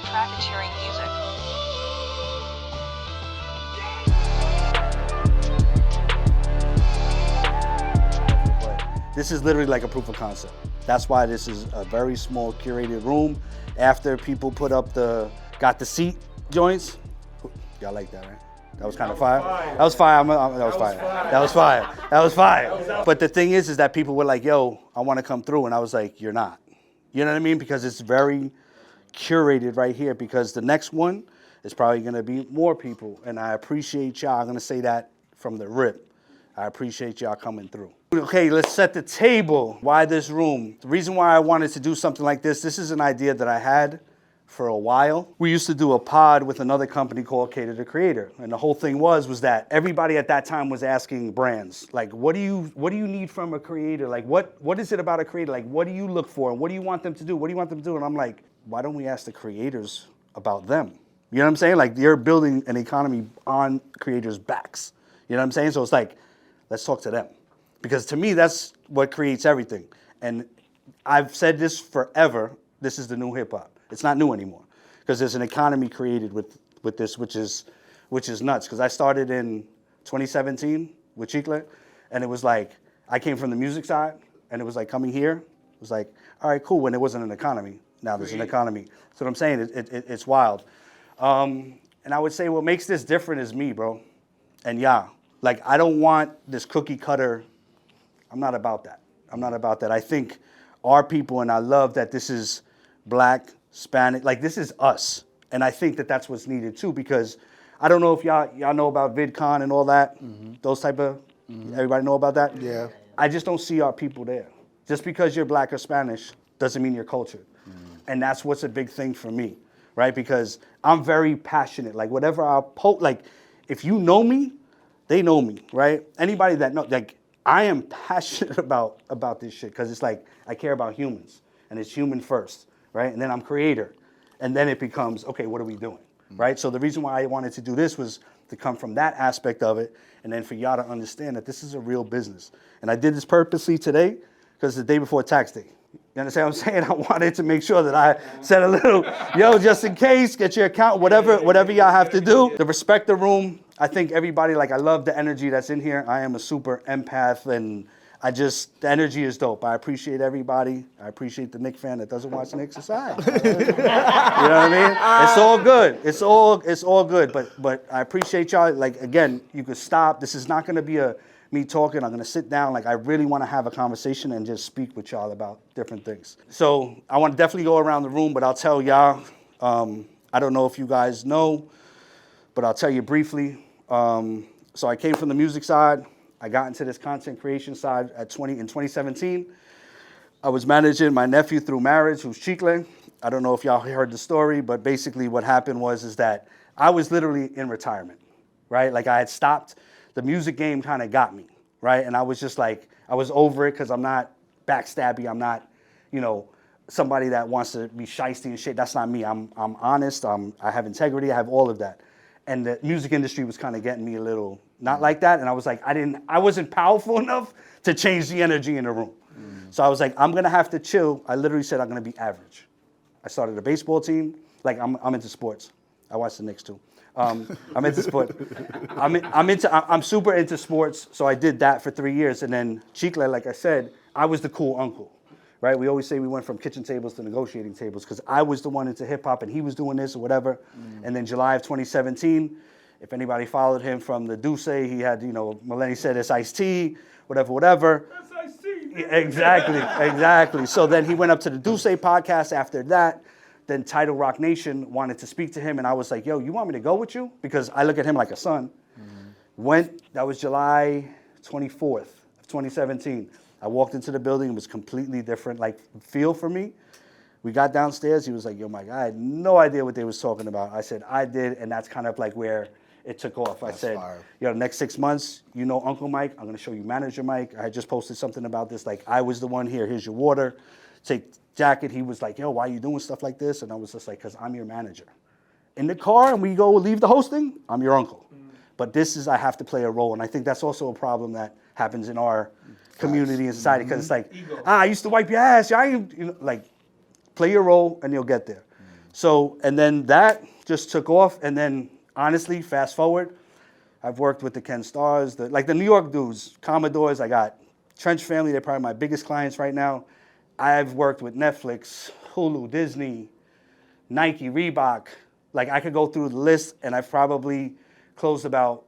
Profiteering music. This is literally like a proof of concept. That's why this is a very small curated room. After people put up got the seat joints. Y'all like that, right? That was kind of fire. That was fire. That was fire. That was fire. That was fire. But the thing is that people were like, yo, I want to come through. And I was like, you're not. You know what I mean? Because it's very curated right here, because the next one is probably going to be more people. And I appreciate y'all. I'm going to say that from the rip. I appreciate y'all coming through. Okay, let's set the table. Why this room? The reason why I wanted to do something like this is an idea that I had for a while. We used to do a pod with another company called Cater the Creator. And the whole thing was that everybody at that time was asking brands, like, what do you need from a creator? Like, what is it about a creator? Like, what do you look for? And what do you want them to do? What do you want them to do? And I'm like, why don't we ask the creators about them? You know what I'm saying? Like, you're building an economy on creators' backs. You know what I'm saying? So it's like, let's talk to them. Because to me, that's what creates everything. And I've said this forever, this is the new hip hop. It's not new anymore. Because there's an economy created with this, which is nuts. Because I started in 2017 with Chicklet, and it was like, I came from the music side, and it was like coming here, it was like, all right, cool, when it wasn't an economy. Now there's an economy. That's what I'm saying, it's wild. And I would say what makes this different is me, bro. And yeah, like, I don't want this cookie cutter. I'm not about that. I'm not about that. I think our people, and I love that this is Black, Hispanic, like, this is us. And I think that that's what's needed too, because I don't know if y'all know about VidCon and all that, those type of, everybody know about that? Yeah. I just don't see our people there. Just because you're Black or Spanish doesn't mean you're cultured. And that's what's a big thing for me, right? Because I'm very passionate. Like, whatever like, if you know me, they know me, right? Anybody that knows, like, I am passionate about this shit, because it's like, I care about humans, and it's human first, right? And then I'm creator, and then it becomes, okay, what are we doing, right? So the reason why I wanted to do this was to come from that aspect of it, and then for y'all to understand that this is a real business. And I did this purposely today, because the day before tax day. You understand what I'm saying? I wanted to make sure that I said a little, yo, just in case, get your account, whatever y'all have to do. To respect the room, I think everybody, like, I love the energy that's in here. I am a super empath, and the energy is dope. I appreciate everybody. I appreciate the Knicks fan that doesn't watch Knicks aside. You know what I mean? It's all good. It's all good. But I appreciate y'all. Like, again, you could stop. This is not going to be me talking. I'm going to sit down. Like, I really want to have a conversation and just speak with y'all about different things. So I want to definitely go around the room, but I'll tell y'all, I don't know if you guys know, but I'll tell you briefly. So I came from the music side. I got into this content creation side in 2017. I was managing my nephew through marriage, who's Chicklet. I don't know if y'all heard the story, but basically what happened was that I was literally in retirement, right? Like, I had stopped. The music game kind of got me, right? And I was just like, I was over it, because I'm not backstabby. I'm not, somebody that wants to be shiesty and shit. That's not me. I'm honest. I have integrity. I have all of that. And the music industry was kind of getting me a little not like that. And I was like, I wasn't powerful enough to change the energy in the room. So I was like, I'm going to have to chill. I literally said I'm going to be average. I started a baseball team. Like, I'm into sports. I watch the Knicks too. I'm into sport. I'm super into sports. So I did that for 3 years. And then Chicklet, like I said, I was the cool uncle. Right? We always say we went from kitchen tables to negotiating tables, because I was the one into hip hop and he was doing this or whatever. And then July of 2017, if anybody followed him from the Duce, he had, Melanie said it's Ice-T, whatever. That's Ice-T. Exactly. So then he went up to the Duce podcast after that. Then Tidal Rock Nation wanted to speak to him, and I was like, yo, you want me to go with you? Because I look at him like a son. That was July 24th of 2017. I walked into the building, it was completely different, like, feel for me. We got downstairs, he was like, yo, Mike, I had no idea what they was talking about. I said, I did, and that's kind of like where it took off. I said, yo, the next 6 months, Uncle Mike, I'm gonna show you Manager Mike. I had just posted something about this, like, I was the one here, here's your water, take jacket. He was like, yo, why are you doing stuff like this? And I was just like, because I'm your manager. In the car, and we go leave the hosting, I'm your uncle. But I have to play a role, and I think that's also a problem that happens in our community and society, because it's like, I used to wipe your ass. I ain't, like, play your role and you'll get there. So, and then that just took off. And then, honestly, fast forward, I've worked with the Ken Stars, the New York dudes, Commodores. I got Trench Family. They're probably my biggest clients right now. I've worked with Netflix, Hulu, Disney, Nike, Reebok. Like, I could go through the list, and I've probably closed about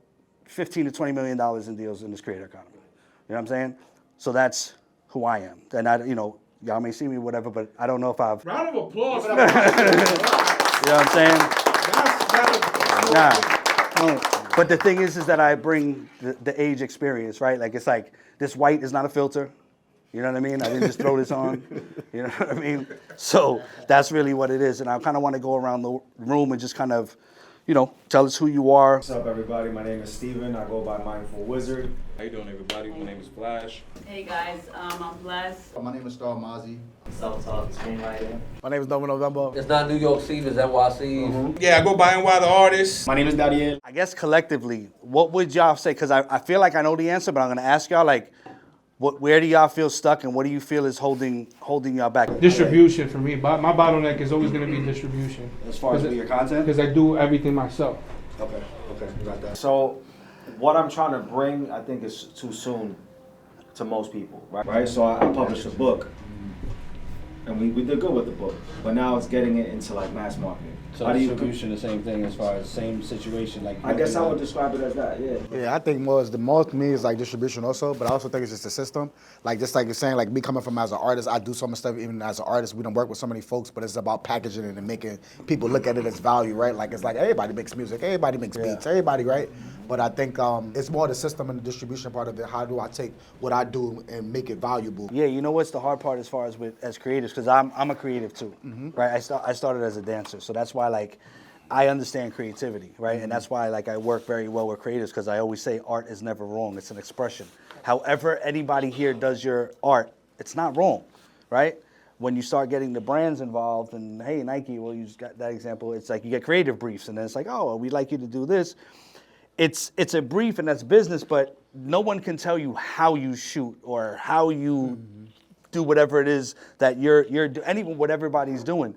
$15 to $20 million in deals in this creator economy. You know what I'm saying? So that's who I am. And y'all may see me, whatever, but I don't know if I've. Round of applause. You know what I'm saying? But the thing is that I bring the age experience, right? Like, it's like, this white is not a filter. You know what I mean? I didn't just throw this on. You know what I mean? So that's really what it is. And I kind of want to go around the room and just kind of, tell us who you are. What's up, everybody? My name is Steven. I go by Mindful Wizard. How you doing, everybody? My name is Flash. Hey guys, I'm Blessed. My name is Star Mazi. Self-taught screenwriter. My name is November. It's not New York City, it's NYC. Yeah, I go by NY the Artist. My name is Dariel. I guess collectively, what would y'all say? Because I feel like I know the answer, but I'm going to ask y'all, like, where do y'all feel stuck and what do you feel is holding y'all back? Distribution for me. My bottleneck is always going to be distribution. As far as with your content? Because I do everything myself. Okay, got that. So, what I'm trying to bring, I think, is too soon to most people, right? So I published a book, and we did good with the book, but now it's getting it into like mass marketing. So distribution, the same thing as far as same situation. Like I guess I would describe it as that. Yeah. Yeah, I think most to me is like distribution also, but I also think it's just a system. Like just like you're saying, like me coming from as an artist, I do so much stuff even as an artist. We don't work with so many folks, but it's about packaging it and making people look at it as value, right? Like it's like everybody makes music, everybody makes beats, everybody, right? But I think it's more the system and the distribution part of it. How do I take what I do and make it valuable? Yeah, you know what's the hard part as far as as creatives, because I'm a creative too, right? I started as a dancer, so that's why like I understand creativity, right? And that's why like I work very well with creatives, because I always say art is never wrong. It's an expression. However anybody here does your art, it's not wrong, right? When you start getting the brands involved, and hey, Nike, well, you just got that example. It's like you get creative briefs, and then it's like, oh, we'd like you to do this. It's a brief, and that's business, but no one can tell you how you shoot or how you do whatever it is that you're doing, what everybody's doing.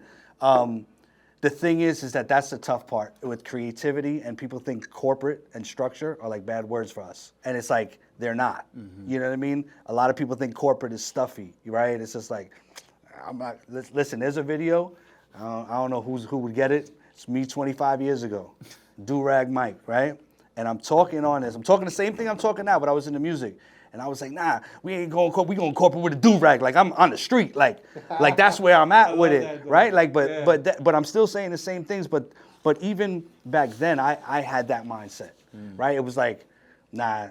The thing is that that's the tough part with creativity, and people think corporate and structure are like bad words for us. And it's like, they're not. You know what I mean? A lot of people think corporate is stuffy, right? It's just like, listen, there's a video, I don't know who would get it. It's me 25 years ago, Do-Rag Mike, right? And I'm talking on this. I'm talking the same thing I'm talking now, but I was in the music. And I was like, nah, we ain't going corporate. We going corporate with a do-rag. Like, I'm on the street. Like that's where I'm at with it, right? Like, but I'm still saying the same things. But even back then, I had that mindset, right? It was like, nah,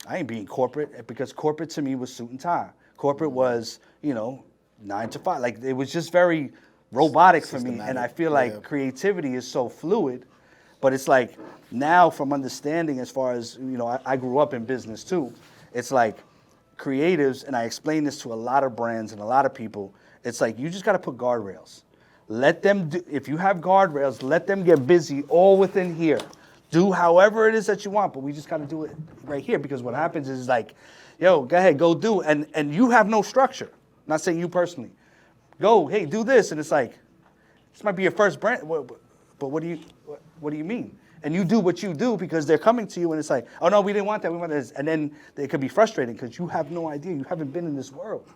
I ain't being corporate, because corporate to me was suit and tie. Corporate was, 9 to 5. Like, it was just very robotic for me. And I feel like creativity is so fluid. But it's like, now from understanding, as far as, I grew up in business too. It's like creatives, and I explain this to a lot of brands and a lot of people, it's like you just got to put guardrails. Let them do, if you have guardrails, let them get busy all within here. Do however it is that you want, but we just got to do it right here, because what happens is like, yo, go ahead, go do, and you have no structure. I'm not saying you personally. Go, hey, do this, and it's like, this might be your first brand, but what do you mean? And you do what you do because they're coming to you, and it's like, oh no, we didn't want that, we want this. And then it could be frustrating because you have no idea, you haven't been in this world,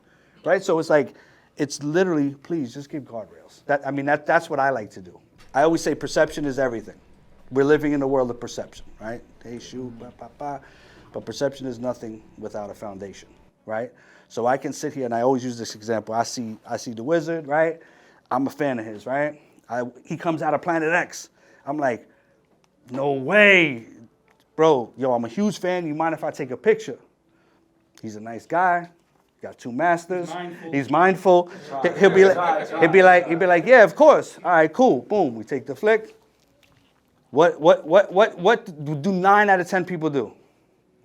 right? So it's like, it's literally, please just give guardrails. That's what I like to do. I always say perception is everything. We're living in a world of perception, right? Hey, shoot, but perception is nothing without a foundation, right? So I can sit here, and I always use this example. I see the Wizard, right? I'm a fan of his, right? He comes out of Planet X. I'm like, no way. Bro, yo, I'm a huge fan. You mind if I take a picture? He's a nice guy. Got 2 masters. He's mindful. He'll be like, yeah, of course. All right, cool. Boom. We take the flick. What do 9 out of 10 people do?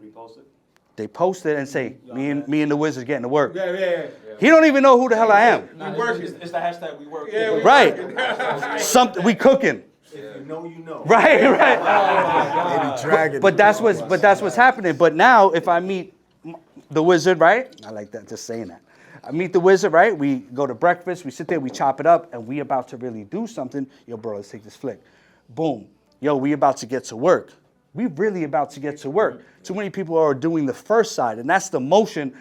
Repost it. They post it and say, me and the Wizard getting to work. Yeah. He don't even know who the hell I am. It's the hashtag we work. Yeah, Right. We cooking. If you know, you know. Right. Dragging. But that's what's happening. But now, if I meet the Wizard, right? I like that, just saying that. I meet the wizard, right? We go to breakfast, we sit there, we chop it up, and we about to really do something. Yo, bro, let's take this flick. Boom. Yo, we about to get to work. We really about to get to work. Too many people are doing the first side, and that's the motion.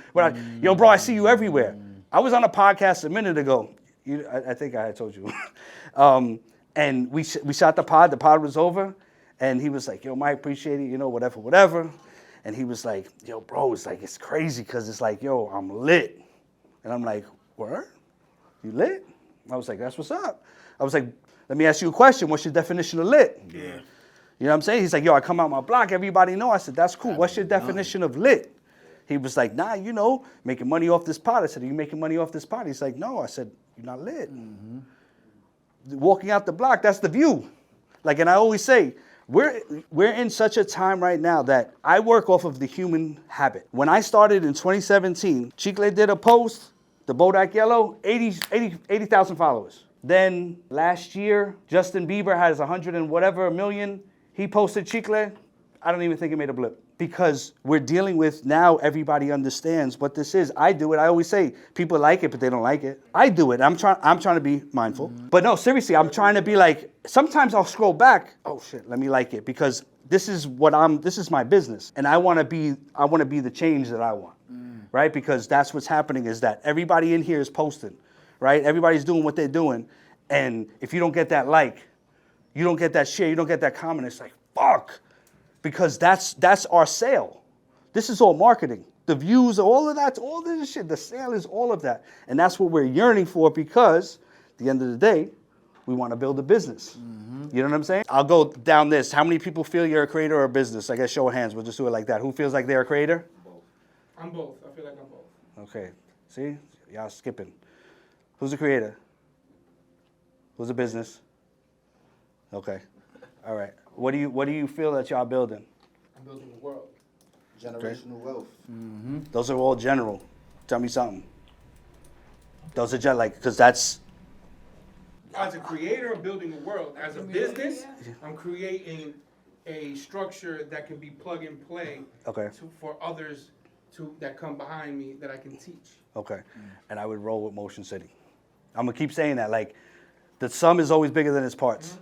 Yo, bro, I see you everywhere. I was on a podcast a minute ago. I think I had told you. And we shot the pod was over, and he was like, yo, Mike, appreciate it, whatever. And he was like, yo, bro, it's crazy, because it's like, yo, I'm lit. And I'm like, word? You lit? I was like, that's what's up. I was like, let me ask you a question. What's your definition of lit? Yeah. You know what I'm saying? He's like, yo, I come out my block, everybody know. I said, that's cool. What's your definition of lit? He was like, nah, making money off this pot. I said, are you making money off this pot? He's like, no. I said, you're not lit. Walking out the block, that's the view. And I always say, we're in such a time right now that I work off of the human habit. When I started in 2017, Chicklet did a post, the Bodak Yellow, 80,000 followers. Then last year, Justin Bieber has 100 and whatever million. He posted Chicklet. I don't even think it made a blip. Because we're dealing with now, everybody understands what this is. I do it. I always say people like it, but they don't like it. I do it. I'm trying to be mindful. But no, seriously, I'm trying to be like, sometimes I'll scroll back. Oh shit, let me like it, because this is my business. And I want to be the change that I want. Right? Because that's what's happening, is that everybody in here is posting, right? Everybody's doing what they're doing. And if you don't get that like, you don't get that share, you don't get that comment, it's like, fuck. Because that's our sale. This is all marketing. The views, all of that, all this shit, the sale is all of that. And that's what we're yearning for, because at the end of the day, we want to build a business. You know what I'm saying? I'll go down this. How many people feel you're a creator or a business? I guess show of hands, we'll just do it like that. Who feels like they're a creator? Both. I'm both. I feel like I'm both. Okay, see? Y'all skipping. Who's a creator? Who's a business? Okay, all right. What do you feel that y'all building? I'm building the world. Generational wealth. Those are all general. Tell me something. Those are because that's. As a creator of building the world, as a business, I'm creating a structure that can be plug and play for others that come behind me that I can teach. Okay, and I would roll with Motion City. I'm gonna keep saying that. The sum is always bigger than its parts.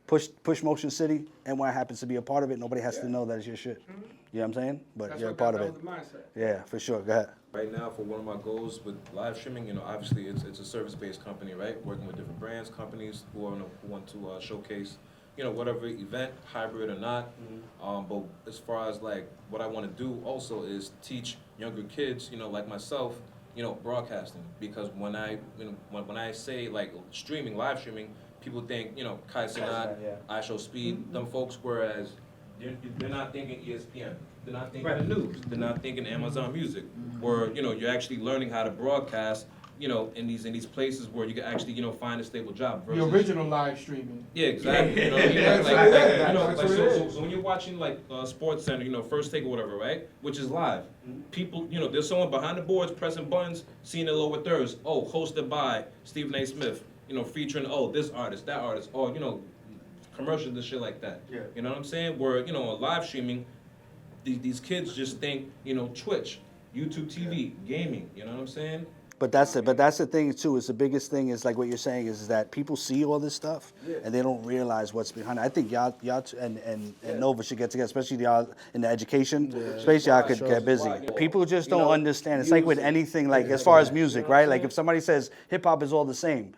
Push Motion City, and when it happens to be a part of it, nobody has to know that it's your shit. You know what I'm saying? But That's you're a what part that of it. was the mindset. Yeah, for sure. Go ahead. Right now, for one of my goals with live streaming, obviously it's a service-based company, right? Working with different brands, companies who want to showcase, whatever event, hybrid or not. But as far as what I want to do also is teach younger kids, like myself, broadcasting. Because when I say streaming, live streaming, people think, Kai Cenat, I Show Speed, them folks, whereas they're not thinking ESPN. They're not thinking the news. They're not thinking Amazon Music. Or, you're actually learning how to broadcast, in these places where you can actually, find a stable job. The original live streaming. Yeah, exactly. You know what I mean? So when you're watching Sports Center, First Take or whatever, right? Which is live. People, there's someone behind the boards pressing buttons, seeing the lower thirds. Oh, hosted by Stephen A. Smith. Featuring this artist, that artist, or commercials and shit like that. Yeah. You know what I'm saying? Where on live streaming, these kids just think Twitch, YouTube TV, gaming. You know what I'm saying? But that's it. But that's the thing too. Is the biggest thing is what you're saying is that people see all this stuff and they don't realize what's behind it. I think y'all and Nova should get together, especially y'all in the education space. Y'all could get busy. People just don't understand. It's like with anything, as far as music, right? If somebody says hip hop is all the same,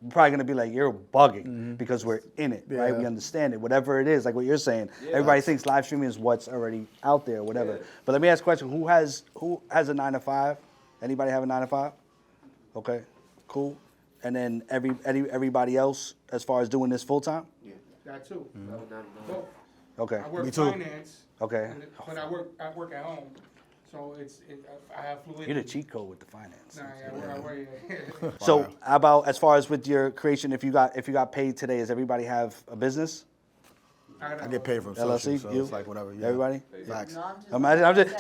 we're probably gonna be like, you're bugging because we're in it, right? We understand it. Whatever it is, like what you're saying, everybody thinks live streaming is what's already out there, whatever. But let me ask a question: Who has a 9 to 5? Anybody have a 9 to 5? Okay, cool. And then everybody else, as far as doing this full time? Yeah, that too. Both. Okay. I work Me too. finance. Okay. But I work at home, so I have fluidity. You're the cheat code with the finance. Nah, I work. So, how about as far as with your creation? If you got paid today, does everybody have a business? I get paid from LLC, social, so you? it's whatever. Yeah. Everybody? Facts.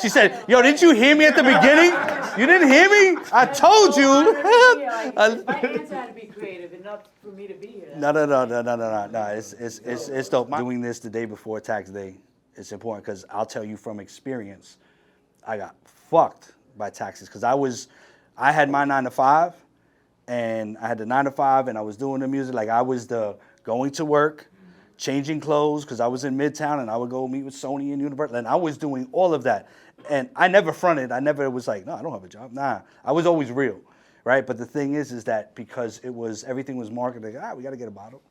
She said, "Yo, didn't you hear me at the beginning? You didn't hear me? I told you." My answer had to be creative enough for me to be here. No. It's dope. Doing this the day before tax day, it's important because I'll tell you from experience, I got fucked by taxes because I was I had my 9 to 5, and I had the 9 to 5, and I was doing the music. Like I was the going to work, changing clothes, because I was in Midtown, and I would go meet with Sony and Universal, and I was doing all of that. And I never fronted. I never was like, no, I don't have a job. Nah, I was always real, right? But the thing is that because everything was marketed, like, we got to get a bottle.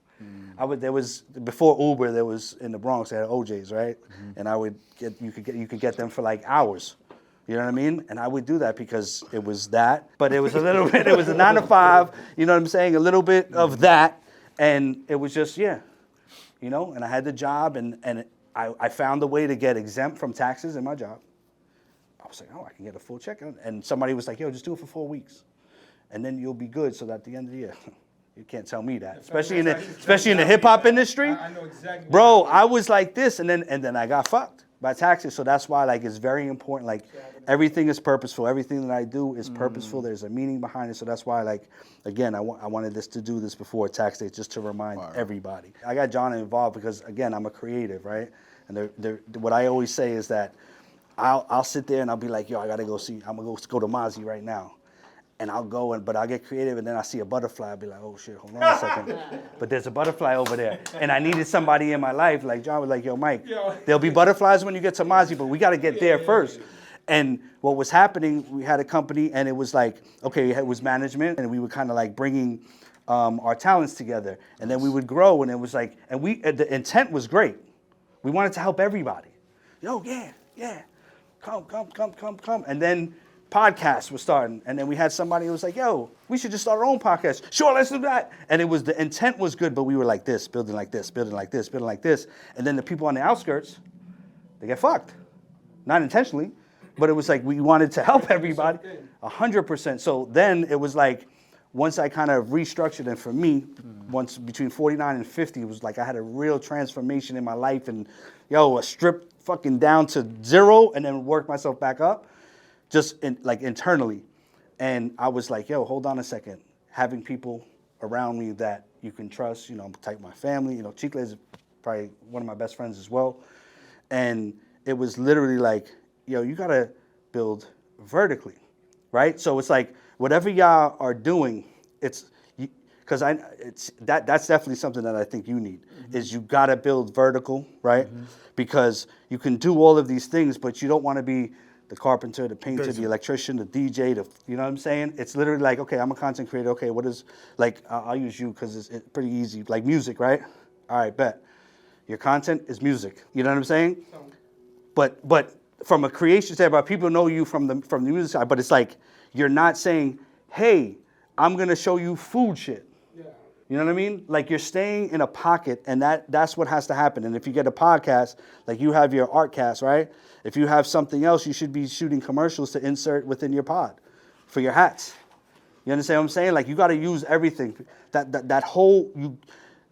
There was before Uber. There was in the Bronx. They had OJ's, right? And you could get them for like hours. You know what I mean? And I would do that because it was that. But it was a little bit. It was a 9 to 5. You know what I'm saying? A little bit of that, and it was just you know. And I had the job, and I found a way to get exempt from taxes in my job. I was like, I can get a full check, and somebody was like, yo, just do it for 4 weeks, and then you'll be good. So that at the end of the year. You can't tell me that, especially in the hip hop industry. I know exactly. Bro, I was like this, and then I got fucked by taxes. So that's why like it's very important. Like everything is purposeful. Everything that I do is purposeful. There's a meaning behind it. So that's why like again I wanted to do this before tax day just to remind everybody. I got John involved because again I'm a creative, right? And what I always say is that I'll sit there and I'll be like, yo, I gotta go see. I'm gonna go to Mozzie right now. And I'll go, but I'll get creative, and then I see a butterfly. I'll be like, oh, shit, hold on a second. But there's a butterfly over there. And I needed somebody in my life. Like John was like, yo, Mike, there'll be butterflies when you get to Mozzie, but we got to get there first. And what was happening, we had a company, and it was like, okay, it was management, and we were kind of like bringing our talents together. And then we would grow, and it was like, and the intent was great. We wanted to help everybody. Yo, yeah, come. And then podcasts were starting, and then we had somebody who was like, yo, we should just start our own podcast. Sure, let's do that. And the intent was good, but we were like this, building like this, building like this, building like this. And then the people on the outskirts, they get fucked. Not intentionally, but it was like we wanted to help everybody 100%. So then it was like, once I kind of restructured, and for me, once between 49 and 50, it was like I had a real transformation in my life, and a strip fucking down to 0 and then work myself back up. Just internally. And I was like, yo, hold on a second. Having people around me that you can trust, like my family, Chicklet is probably one of my best friends as well. And it was literally like, yo, you gotta build vertically, right? So it's like, whatever y'all are doing, that's definitely something that I think you need, is you gotta build vertical, right? Because you can do all of these things, but you don't wanna be the carpenter, the painter, the electrician, the DJ, you know what I'm saying? It's literally like, okay, I'm a content creator. Okay, what is, like, I'll use you because it's pretty easy. Like music, right? All right, bet. Your content is music. You know what I'm saying? But from a creation standpoint, people know you from the music side, but it's like, you're not saying, hey, I'm going to show you food shit. You know what I mean? Like you're staying in a pocket, and that's what has to happen. And if you get a podcast, like you have your art cast, right? If you have something else, you should be shooting commercials to insert within your pod for your hats. You understand what I'm saying? Like you got to use everything.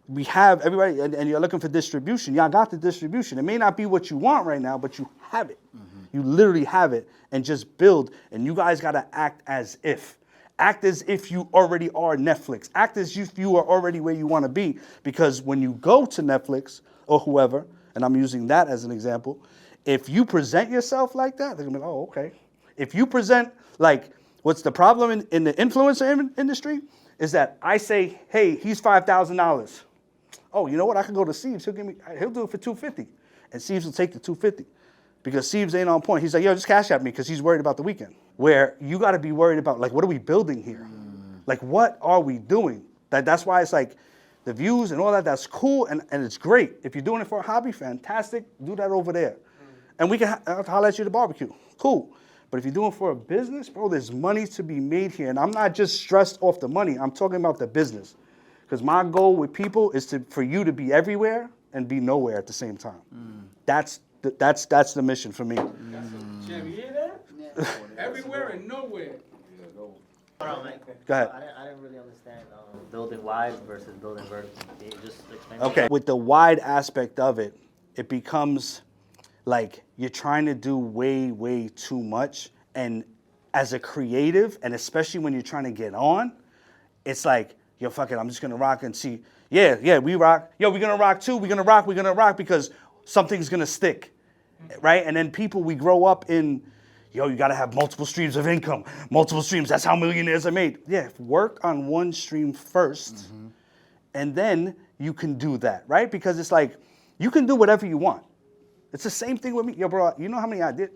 We have everybody, and you're looking for distribution. Y'all got the distribution. It may not be what you want right now, but you have it. You literally have it, and just build. And you guys got to act as if. Act as if you already are Netflix. Act as if you are already where you want to be. Because when you go to Netflix or whoever, and I'm using that as an example, if you present yourself like that, they're going to be like, oh, okay. If you present, like, what's the problem in the influencer industry is that I say, hey, he's $5,000. Oh, you know what? I can go to Sieves. He'll do it for $250. And Sieves will take the $250 because Sieves ain't on point. He's like, yo, just cash at me because he's worried about the weekend. Where you got to be worried about, like, what are we building here? Like, what are we doing? That's why it's like the views and all that, that's cool and it's great. If you're doing it for a hobby, fantastic. Do that over there. And we can holler at you at the barbecue. Cool. But if you're doing it for a business, bro, there's money to be made here. And I'm not just stressed off the money. I'm talking about the business. Because my goal with people is for you to be everywhere and be nowhere at the same time. That's the mission for me. Jim, you hear that? Everywhere and nowhere. Hold on, Mike. Go ahead. I didn't really understand building wide versus building vertical. Can you just explain Okay. that? With the wide aspect of it, it becomes like you're trying to do way, way too much. And as a creative, and especially when you're trying to get on, it's like, yo, fuck it, I'm just gonna rock and see. Yeah, we rock. Yo, we're gonna rock too. We're gonna rock because something's gonna stick, right? And then we grow up in, yo, you gotta have multiple streams of income, multiple streams. That's how millionaires are made. Yeah, work on one stream first, and then you can do that, right? Because it's like, you can do whatever you want. It's the same thing with me. Yo, bro, you know how many I did?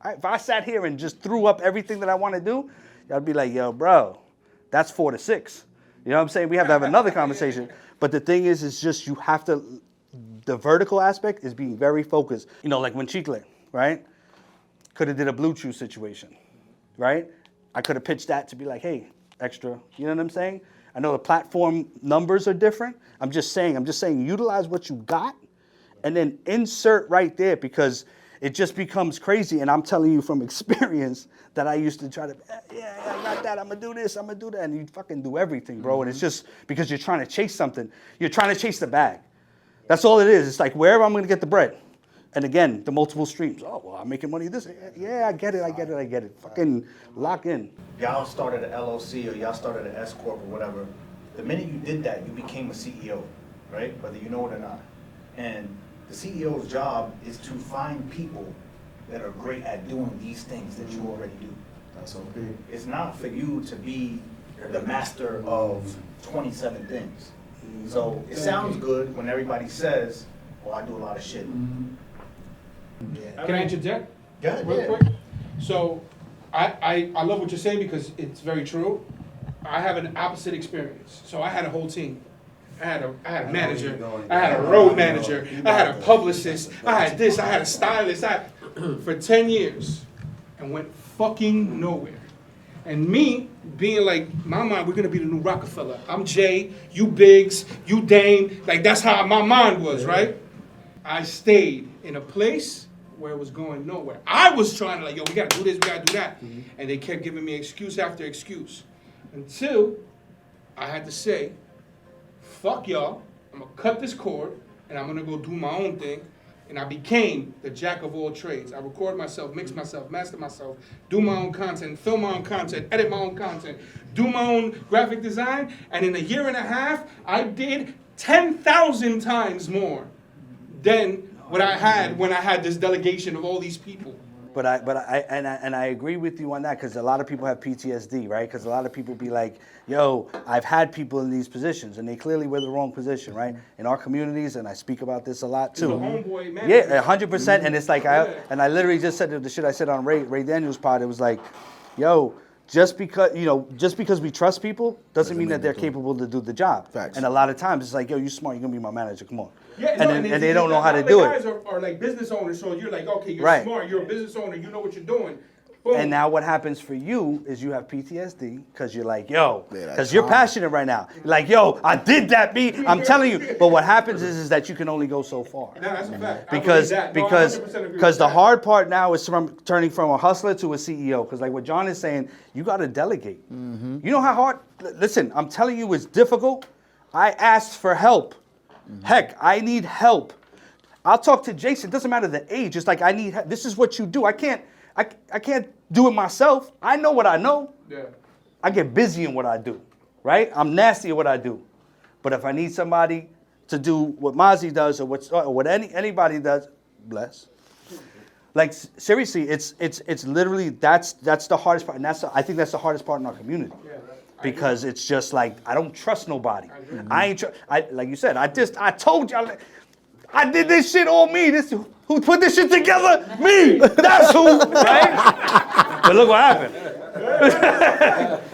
If I sat here and just threw up everything that I want to do, I'd be like, yo, bro, that's 4 to 6. You know what I'm saying? We have to have another conversation. But the thing is just you have to, the vertical aspect is being very focused. You know, like when Chicklet, right? Could have did a Blue Chew situation, right? I could have pitched that to be like, hey, extra. You know what I'm saying? I know the platform numbers are different. I'm just saying utilize what you got and then insert right there, because it just becomes crazy. And I'm telling you from experience that I used to try to, yeah, I got that, I'm gonna do this, I'm gonna do that. And you fucking do everything, bro. And it's just because you're trying to chase something. You're trying to chase the bag. That's all it is. It's like wherever I'm gonna get the bread. And again, the multiple streams. Oh, well, I'm making money this. Yeah, I get it. Fucking lock in. Y'all started an LLC or y'all started an S Corp or whatever. The minute you did that, you became a CEO, right? Whether you know it or not. And the CEO's job is to find people that are great at doing these things that you already do. That's so big. It's not for you to be the master of 27 things. So it sounds good when everybody says, "Oh, I do a lot of shit." Can I interject? Yeah, Real yeah. quick? So, I love what you're saying because it's very true. I have an opposite experience. So I had a whole team. I had a manager. I had a road manager. I had a publicist. I had this. I had a stylist. For 10 years, and went fucking nowhere. And me being like, my mind, we're gonna be the new Rockefeller. I'm Jay, you Biggs, you Dame. Like that's how my mind was, right? I stayed in a place where it was going nowhere. I was trying to like, yo, we gotta do this, we gotta do that. And they kept giving me excuse after excuse. Until I had to say, fuck y'all, I'm gonna cut this cord, and I'm gonna go do my own thing. And I became the jack of all trades. I record myself, mix myself, master myself, do my own content, film my own content, edit my own content, do my own graphic design. And in a year and a half, I did 10,000 times more than what I had when I had this delegation of all these people. But I agree with you on that, because a lot of people have PTSD, right? Because a lot of people be like, yo, I've had people in these positions, and they clearly were the wrong position, right? In our communities, and I speak about this a lot too. The homeboy manager. Yeah, 100%. And it's like, I literally just said the shit I said on Ray Daniels' pod. It was like, yo, just because we trust people doesn't mean that they're capable to do the job. Facts. And a lot of times it's like, yo, you smart, you're gonna be my manager. Come on. Yeah, and they don't know how to do the it. guys are like business owners, so you're like, okay, you're Right. smart, you're a business owner, you know what you're doing. Boom. And now what happens for you is you have PTSD because you're like, yo, Yeah, that's because you're hard. passionate right now. You're like, yo, I did that, B. I'm telling you. But what happens is that you can only go so far. No, that's a fact. I Because believe that. No, I 100% agree with the that. hard part now is from turning from a hustler to a CEO. Because like what John is saying, you got to delegate. You know how hard? Listen, I'm telling you, it's difficult. I asked for help. Heck, I need help. I'll talk to Jason. It doesn't matter the age. It's like I need. This is what you do. I can't do it myself. I know what I know. Yeah. I get busy in what I do, right? I'm nasty at what I do. But if I need somebody to do what Mozzie does or what anybody does, bless. Like seriously, it's literally that's the hardest part, and I think that's the hardest part in our community. Yeah, Because it's just like I don't trust nobody. I ain't like you said. I told y'all. I did this shit on me. Who put this shit together? Me. That's who, right? But look what happened.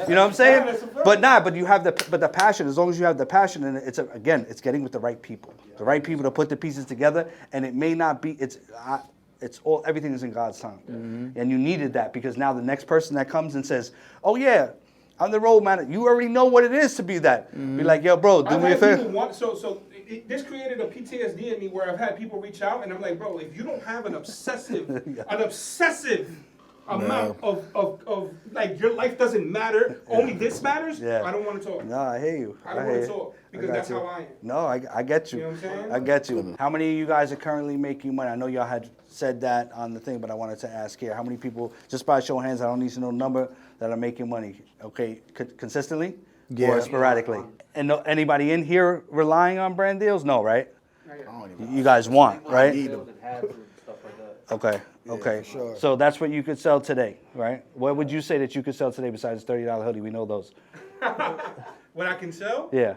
You know what I'm saying? But you have the passion. As long as you have the passion, and it's getting with the right people. The right people to put the pieces together, and it may not be. Everything is in God's time, and you needed that because now the next person that comes and says, "Oh yeah, I'm the road manager," you already know what it is to be that. Be like, "Yo, bro, do me a favor." This created a PTSD in me where I've had people reach out and I'm like, bro, if you don't have an obsessive amount of like your life doesn't matter, only this matters, Yeah. I don't want to talk. No, I hear you. I don't want to talk because that's how I am. No, I get you. You know what I'm saying? I get you. How many of you guys are currently making money? I know y'all had said that on the thing, but I wanted to ask here. How many people, just by show of hands, I don't need to know the number, that are making money? Okay, consistently? Yeah. Or sporadically? And no, anybody in here relying on brand deals? No, right? I don't even You guys want, right? Deals and hats and stuff like that. Okay, okay. for sure. So that's what you could sell today, right? What would you say that you could sell today besides $30 hoodie? We know those. What I can sell? Yeah.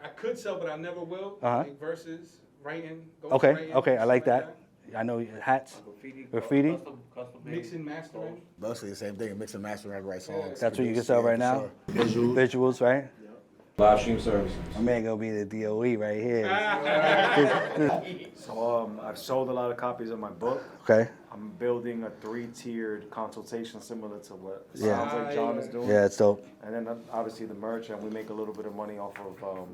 I could sell, but I never will. Uh-huh. Like verses, writing. Okay, okay. I like that. I know hats, graffiti. Mixing, mastering. Mostly the same thing. Mix and master, write songs. That's what you can sell right now. Visuals, right? Live stream services. My man gonna be the DOE right here. So I've sold a lot of copies of my book. Okay. I'm building a 3-tiered consultation similar to what it Yeah. sounds like John is doing. Yeah, it's dope. And then obviously the merch, and we make a little bit of money off of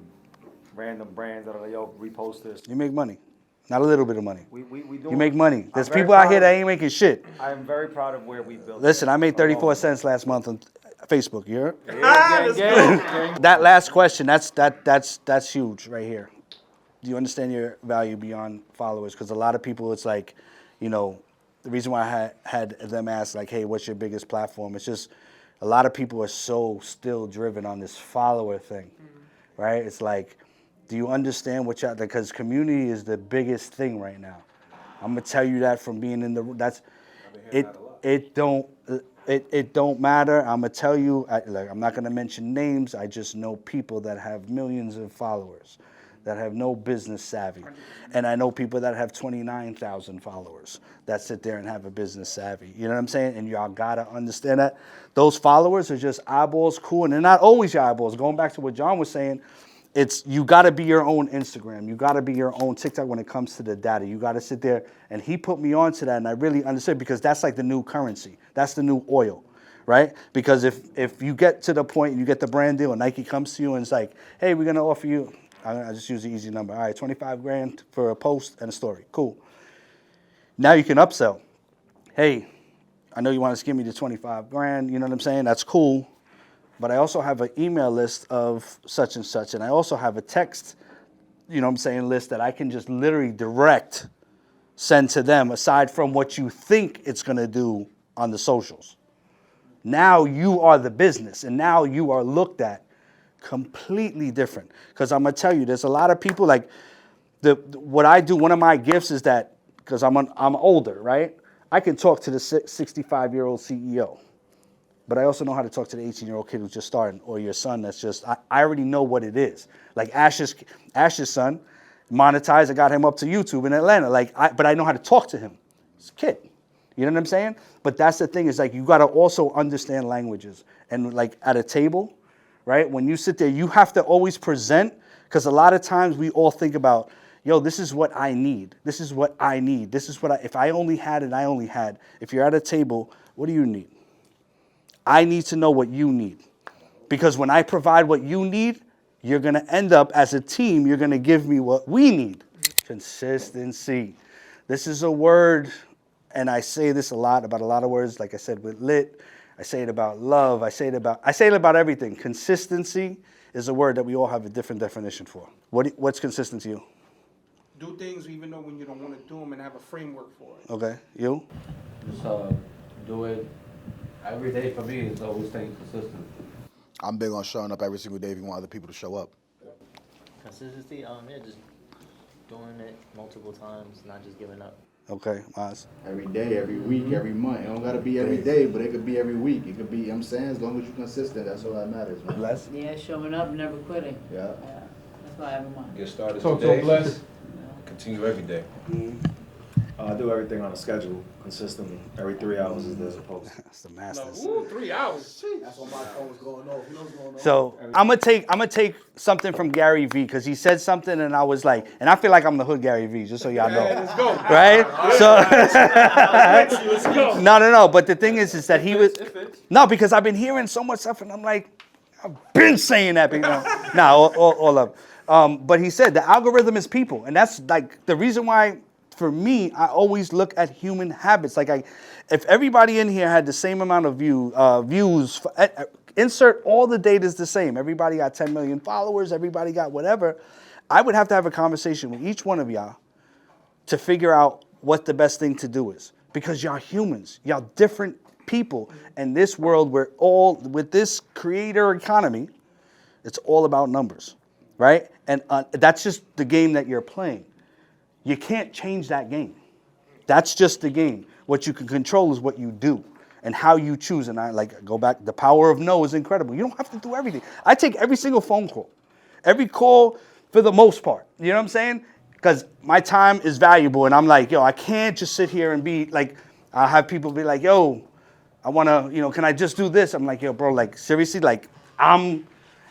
random brands that are like, yo, repost this. You make money. Not a little bit of money. We do. You make money. There's I'm very people out proud here of- that ain't making shit. I'm very proud of where we built. Listen, it. I made 34 Alone. cents last month on Facebook. You heard? Yeah, gang. That last question, that's huge right here. Do you understand your value beyond followers? Because a lot of people, it's like, you know, the reason why I had them ask, like, hey, what's your biggest platform? It's just a lot of people are so still driven on this follower thing, right? It's like, do you understand what y'all, because community is the biggest thing right now. I'm gonna tell you that from being in the, that's, it don't matter. I'm gonna tell you, like, I'm not gonna mention names. I just know people that have millions of followers, that have no business savvy, and I know people that have 29,000 followers that sit there and have a business savvy. You know what I'm saying? And y'all gotta understand that those followers are just eyeballs, cool, and they're not always your eyeballs. Going back to what John was saying, it's you gotta be your own Instagram. You gotta be your own TikTok when it comes to the data. You gotta sit there, and he put me onto that, and I really understood because that's like the new currency. That's the new oil, right? Because if you get to the point and you get the brand deal and Nike comes to you and it's like, hey, we're gonna offer you, I just use the easy number. All right, 25 grand for a post and a story. Cool. Now you can upsell. Hey, I know you want to give me the 25 grand, you know what I'm saying? That's cool. But I also have an email list of such and such, and I also have a text, you know what I'm saying, list that I can just literally direct send to them aside from what you think it's gonna do on the socials. Now you are the business, and now you are looked at completely different. Because I'm gonna tell you, there's a lot of people like what I do. One of my gifts is that because I'm older, right? I can talk to the 65-year-old CEO, but I also know how to talk to the 18-year-old kid who's just starting, or your son that's just. I already know what it is. Like Ash's son, monetized. I got him up to YouTube in Atlanta. But I know how to talk to him. It's a kid. You know what I'm saying? But that's the thing, is like you gotta also understand languages. And like at a table, right? When you sit there, you have to always present, because a lot of times we all think about, yo, this is what I need. This is what I need. This is what if I only had it, I only had. If you're at a table, what do you need? I need to know what you need. Because when I provide what you need, you're gonna end up as a team, you're gonna give me what we need. Consistency. This is a word, and I say this a lot about a lot of words, like I said with lit, I say it about love, I say it about everything. Consistency is a word that we all have a different definition for. What's consistent to you? Do things even though when you don't want to do them, and have a framework for it. Okay, you? Just do it every day. For me, is always staying consistent. I'm big on showing up every single day if you want other people to show up. Consistency, yeah, just doing it multiple times, not just giving up. Okay, Maz. Every day, every week, every month. It don't gotta be every day, but it could be every week. It could be, you know what I'm saying, as long as you're consistent, that's all that matters, man. Bless? Yeah, showing up, never quitting. Yeah. Yeah, that's why I have a mind. Get started Talk to today. him, bless. Continue every day. I do everything on a schedule consistently. Every 3 hours is there's a post. That's the masters. Ooh, 3 hours. That's when my phone was going off. You know what's going on? So I'm gonna take something from Gary V, because he said something and I was like, and I feel like I'm the hood Gary V, just so y'all know. Let's go. Right? Let's go. No. But the thing is that he was no, because I've been hearing so much stuff, and I'm like, I've been saying that. All up. But he said the algorithm is people, and that's like the reason why. For me, I always look at human habits. Like, if everybody in here had the same amount of views, insert all the data is the same. Everybody got 10 million followers. Everybody got whatever. I would have to have a conversation with each one of y'all to figure out what the best thing to do is. Because y'all humans, y'all different people. In this world, we're all, with this creator economy, it's all about numbers, right? And that's just the game that you're playing. You can't change that game. That's just the game. What you can control is what you do and how you choose. And I like go back, the power of no is incredible. You don't have to do everything. I take every single phone call, every call for the most part. You know what I'm saying? Because my time is valuable and I'm like, yo, I can't just sit here and be like, I'll have people be like, yo, I want to, you know, can I just do this? I'm like, yo, bro, like seriously, like and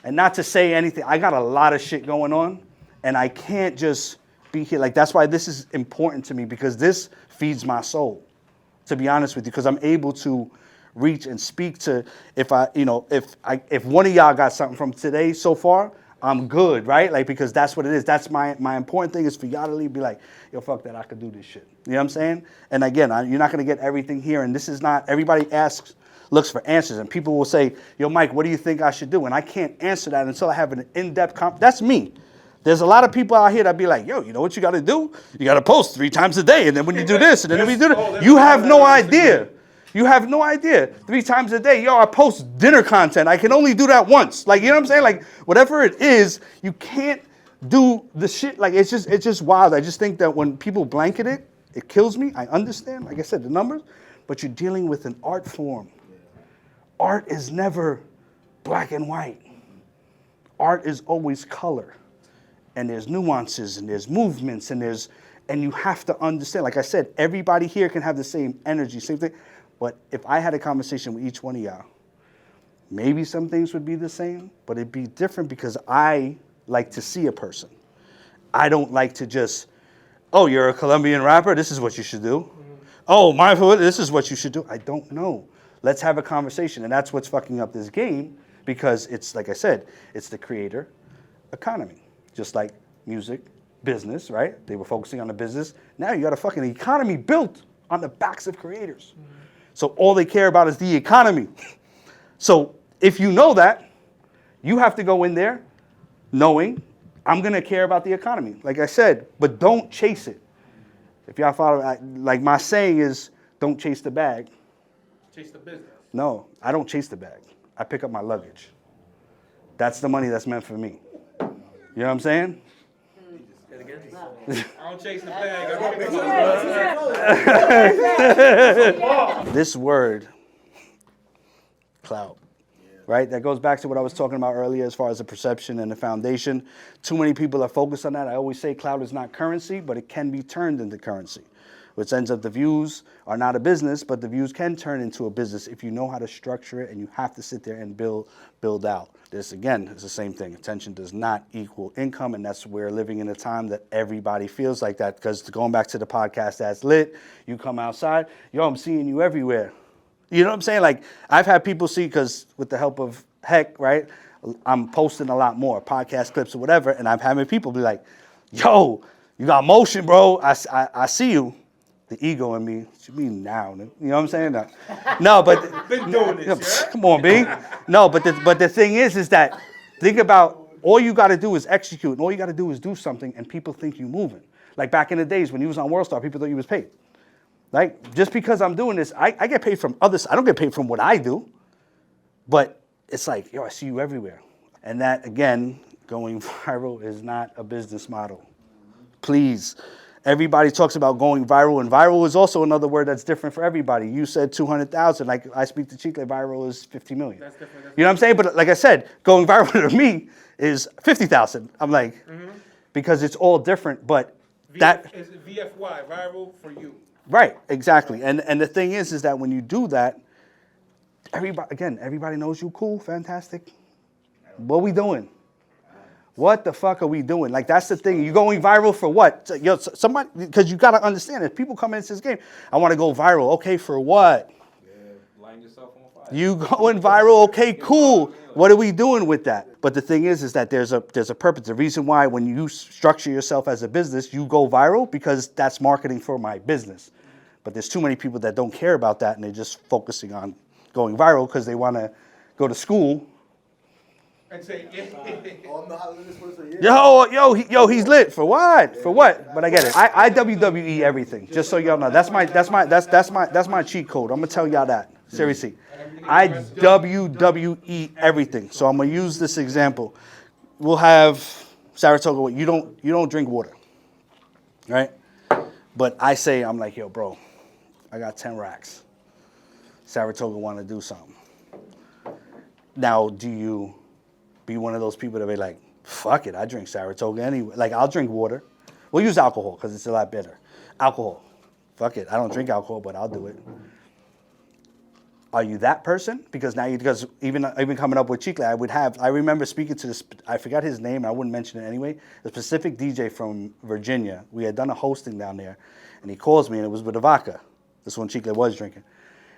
not to say anything, I got a lot of shit going on and I can't just be here. Like, that's why this is important to me because this feeds my soul, to be honest with you, because I'm able to reach and speak to, if one of y'all got something from today so far, I'm good, right? Like, because that's what it is. That's my important thing is for y'all to leave, be like, yo, fuck that, I could do this shit. You know what I'm saying? And again, you're not going to get everything here. And this is not, everybody looks for answers. And people will say, yo, Mike, what do you think I should do? And I can't answer that until I have an in-depth that's me. There's a lot of people out here that be like, yo, you know what you got to do? You got to post 3 times a day. And then when you do this, and then when you do that, you have no idea. You have no idea. 3 times a day, yo, I post dinner content. I can only do that once. Like, you know what I'm saying? Like, whatever it is, you can't do the shit. Like, it's just wild. I just think that when people blanket it, it kills me. I understand, like I said, the numbers, but you're dealing with an art form. Art is never black and white. Art is always color. And there's nuances and there's movements and you have to understand, like I said, everybody here can have the same energy, same thing. But if I had a conversation with each one of y'all, maybe some things would be the same, but it'd be different because I like to see a person. I don't like to just, oh, you're a Colombian rapper, this is what you should do. Oh, my foot, this is what you should do. I don't know. Let's have a conversation. And that's what's fucking up this game because it's, like I said, it's the creator economy. Just like music, business, right? They were focusing on the business. Now you got a fucking economy built on the backs of creators. So all they care about is the economy. So if you know that, you have to go in there knowing I'm going to care about the economy, like I said, but don't chase it. If y'all follow, like my saying is, don't chase the bag. Chase the business. No, I don't chase the bag. I pick up my luggage. That's the money that's meant for me. You know what I'm saying? I don't chase the bag. This word, clout, right? That goes back to what I was talking about earlier as far as the perception and the foundation. Too many people are focused on that. I always say clout is not currency, but it can be turned into currency, which ends up the views are not a business, but the views can turn into a business if you know how to structure it and you have to sit there and build out. This, again, is the same thing. Attention does not equal income, and that's we're living in a time that everybody feels like that because going back to the podcast that's lit, you come outside, yo, I'm seeing you everywhere. You know what I'm saying? Like, I've had people see, because with the help of Heck, right, I'm posting a lot more, podcast clips or whatever, and I'm having people be like, yo, you got motion, bro. I see you. The ego in me, what you mean now? You know what I'm saying? No, but Been doing this, yeah? Come on, B. No, but the thing is that think about all you got to do is execute, and all you got to do is do something, and people think you moving. Like back in the days when you was on Worldstar, people thought you was paid. Like just because I'm doing this, I get paid from others. I don't get paid from what I do, but it's like, yo, I see you everywhere, and that again, going viral is not a business model. Please. Everybody talks about going viral, and viral is also another word that's different for everybody. You said 200,000. Like I speak to Chicklet, viral is 50 million. That's different. You know what I'm saying? But like I said, going viral to me is 50,000. I'm like, because it's all different. But that is VFY, viral for you. right, exactly. And the thing is that when you do that, everybody knows you cool, fantastic. What we doing? What the fuck are we doing? Like, that's the thing. You going viral for what? Yo, somebody, because you got to understand, if people come into this game, I want to go viral. Okay, for what? Lighting yourself on fire. You going viral? Okay, cool. What are we doing with that? But the thing is that there's a purpose. The reason why when you structure yourself as a business, you go viral because that's marketing for my business. But there's too many people that don't care about that, and they're just focusing on going viral because they want to go to school. And say, Yo, he's lit. For what? For what? But I get it. I WWE everything. Just so y'all know. That's my cheat code. I'm gonna tell y'all that. Seriously. I WWE everything. So I'm gonna use this example. We'll have Saratoga. You don't drink water. Right? But I say, I'm like, yo, bro, I got 10 racks. Saratoga want to do something. Now, do you be one of those people that be like, fuck it, I drink Saratoga anyway. Like, I'll drink water. We'll use alcohol because it's a lot better. Alcohol. Fuck it. I don't drink alcohol, but I'll do it. Are you that person? Because now because even coming up with Chicklet, I remember speaking to this, I forgot his name, I wouldn't mention it anyway, a specific DJ from Virginia. We had done a hosting down there, and he calls me, and it was with a vodka. This one Chicklet was drinking.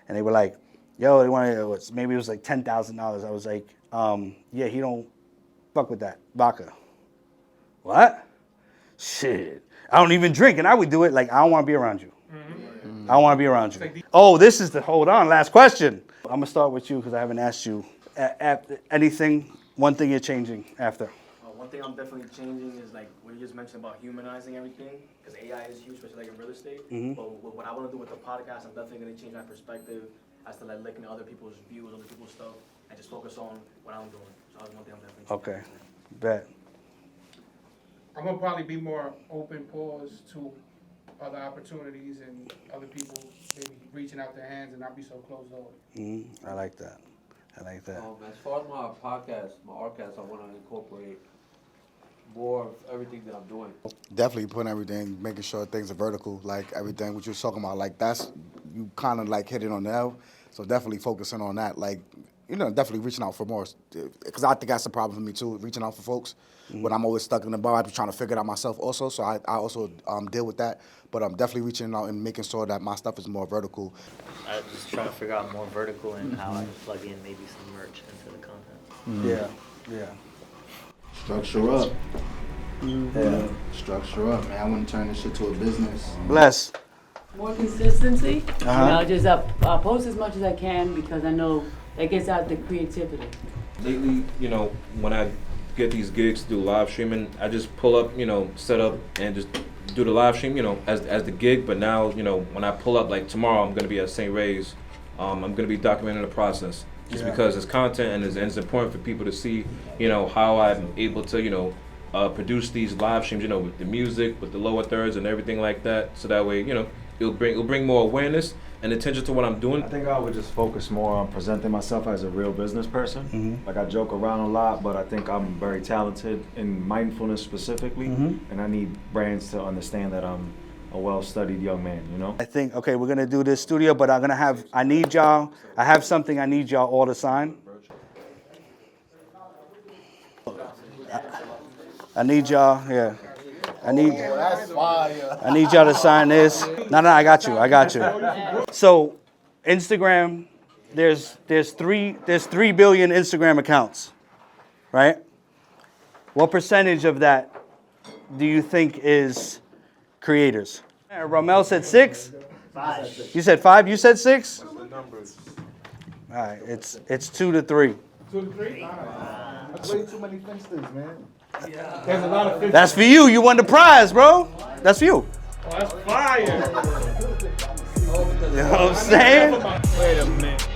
And they were like, yo, they wanted, maybe it was like $10,000. I was like, yeah, he don't fuck with that vodka. What? Shit. I don't even drink, and I would do it like, I don't want to be around you. I don't want to be around you. Oh, this is hold on, last question. I'm going to start with you because I haven't asked you. Anything, one thing you're changing after? One thing I'm definitely changing is like what you just mentioned about humanizing everything, because AI is huge, especially like in real estate. But what I want to do with the podcast, I'm definitely going to change my perspective as to like looking at other people's views, other people's stuff, and just focus on what I'm doing. So that's one thing I'm definitely changing. Okay, bet. I'm gonna probably be more open, pause to other opportunities and other people maybe reaching out their hands and not be so closed off. I like that. I like that. As far as my podcast, my Artcast, I want to incorporate more of everything that I'm doing. Definitely putting everything, making sure things are vertical, like everything what you was talking about. Like that's, you kind of like hit it on the nail. So definitely focusing on that. Like, you know, definitely reaching out for more. Because I think that's the problem for me too, reaching out for folks. When I'm always stuck in the bar, I'm trying to figure it out myself also. So I also deal with that. But I'm definitely reaching out and making sure that my stuff is more vertical. I'm just trying to figure out more vertical and how I can plug in maybe some merch into the content. Yeah. Structure up. Yeah, structure up, man. I want to turn this shit to a business. Bless. More consistency. Uh-huh. I'll just post as much as I can because I know that gets out the creativity. Lately, you know, when I get these gigs to do live streaming, I just pull up, you know, set up and just do the live stream, you know, as the gig. But now, you know, when I pull up, like tomorrow, I'm gonna be at St. Ray's. I'm gonna be documenting the process, just because it's content and it's important for people to see, you know, how I'm able to, you know, produce these live streams, you know, with the music, with the lower thirds and everything like that. So that way, you know, it'll bring more awareness and attention to what I'm doing. I think I would just focus more on presenting myself as a real business person. Like I joke around a lot, but I think I'm very talented in mindfulness specifically, and I need brands to understand that I'm a well-studied young man, you know? I think, okay, we're going to do this studio, but I need y'all, I have something I need y'all all to sign. I need y'all, yeah. I need y'all to sign this. No, I got you. So, Instagram, there's 3 billion Instagram accounts, right? What percentage of that do you think is creators? Romel said 6. 5. You said 5. You said 6. All right, it's 2 to 3. 2 to 3. That's way too many Finstons, man. There's a lot of fish. That's for you. You won the prize, bro. That's for you. Oh, that's fire. You know what I'm saying? Wait a minute.